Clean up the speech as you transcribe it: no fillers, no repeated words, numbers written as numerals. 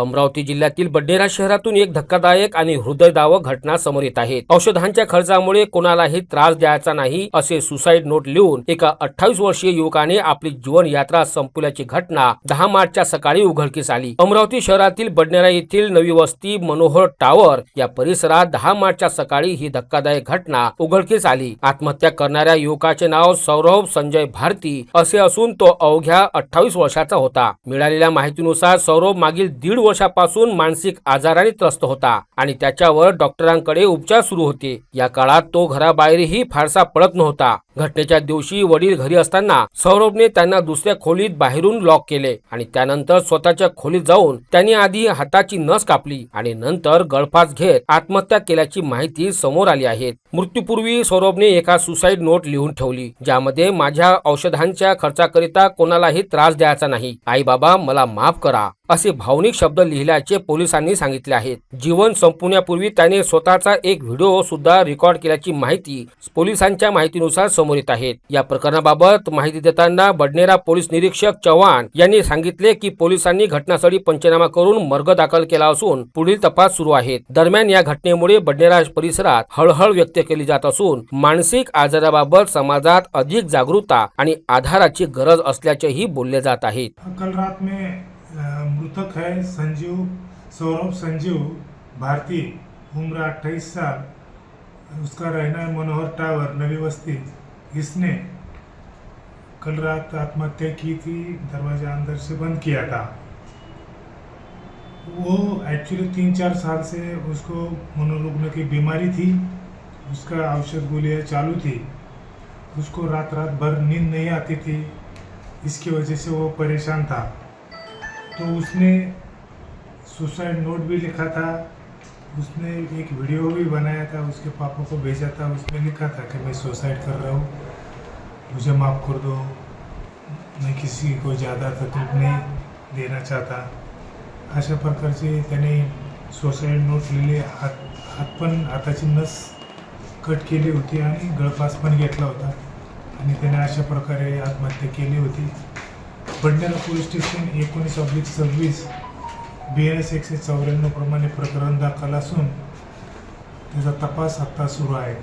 अमरावती जिल्ह्यातील बडनेरा शहरातून एक धक्कादायक आणि हृदयद्रावक घटना समोर येत आहे। औषधांच्या खर्चामुळे कोणालाही त्रास द्यायचा नाही असे सुसाईड नोट लिहून एका 28 वर्षीय युवकाने आपली जीवन यात्रा संपवल्याची घटना 10 मार्चच्या सकाळी उघडकीस आली। अमरावती शहरातील बडनेरा येथील नवी वस्ती मनोहर टावर या परिसरात 10 मार्चच्या सकाळी ही धक्कादायक घटना उघडकीस आली। आत्महत्या करणाऱ्या युवकाचे नाव सौरभ संजय भारती असे असून तो अवघ्या 28 वर्षाचा होता। मिळालेल्या माहितीनुसार सौरभ मागील 1.5 वर्षापासून मानसिक आजाराने त्रस्त होता आणि त्याच्यावर डॉक्टरांकडे उपचार सुरू होते। या काळात तो घराबाहेरही फारसा पडत नव्हता। घटनेच्या दिवशी वडील घरी असताना सौरभने त्यांना दुसऱ्या खोलीत बाहेरून लॉक केले आणि त्यानंतर स्वतःच्या खोलीत जाऊन त्यांनी आधी हाताची नस कापली आणि नंतर गळफास घेत आत्महत्या केल्याची माहिती समोर आली आहे। मृत्यूपूर्वी सौरभने एका सुसाईड नोट लिहून ठेवली, ज्यामध्ये माझ्या औषधांच्या खर्चाकरिता कोणालाही त्रास द्यायचा नाही, आई बाबा मला माफ करा असे भावनिक शब्द लिहिल्याचे पोलिसांनी सांगितले आहेत। जीवन संपवण्यापूर्वी त्याने स्वतःचा एक व्हिडिओ सुद्धा रेकॉर्ड केल्याची माहिती पोलिसांच्या माहितीनुसार समोर येत आहे। या प्रकरणाबाबत माहिती देताना बडनेरा पोलीस निरीक्षक चव्हाण यांनी सांगितले की पोलिसांनी घटनास्थळी पंचनामा करून मर्ग दाखल केला असून पुढील तपास सुरू आहे। दरम्यान या घटनेमुळे बडनेरा परिसरात हळहळ व्यक्त केली जात असून मानसिक आजाराबाबत समाजात अधिक जागरूकता आणि आधाराची गरज असल्याचेही बोलले जात आहे। कल रात में मृतक है सौरभ संजीव भारती, उम्र 28 साल, उसका रहना है मनोहर टावर नवी वस्ती। इसने कल रात आत्महत्या की थी, दरवाजा अंदर से बंद किया था। वो एक्चुअली 3-4 साल से उसको मनोरुग्ण की बीमारी थी, उसका औषध गोलियाँ चालू थी, उसको रात भर नींद नहीं आती थी, इसकी वजह से वो परेशान था। तो उसने सुसाइड नोट भी लिखा था, उसने एक वीडियो भी बनाया था, उसके पापा को भेजा था। उसमें लिखा था कि मैं सुसाइड कर रहा हूँ, मुझे माफ़ कर दो, मैं किसी को ज़्यादा तकलीफ नहीं देना चाहता। अशा प्रकारचे त्याने सुसाइड नोट लिहिले। हाताची नस कट केली होती आणि गळफास पण घेतला होता आणि त्याने अशा प्रकारे आत्महत्या केली होती। बडनेरा पोलीस स्टेशन 19/26 BNS 194 प्रमाणे प्रकरण दाखल असून त्याचा तपास आता सुरू आहे।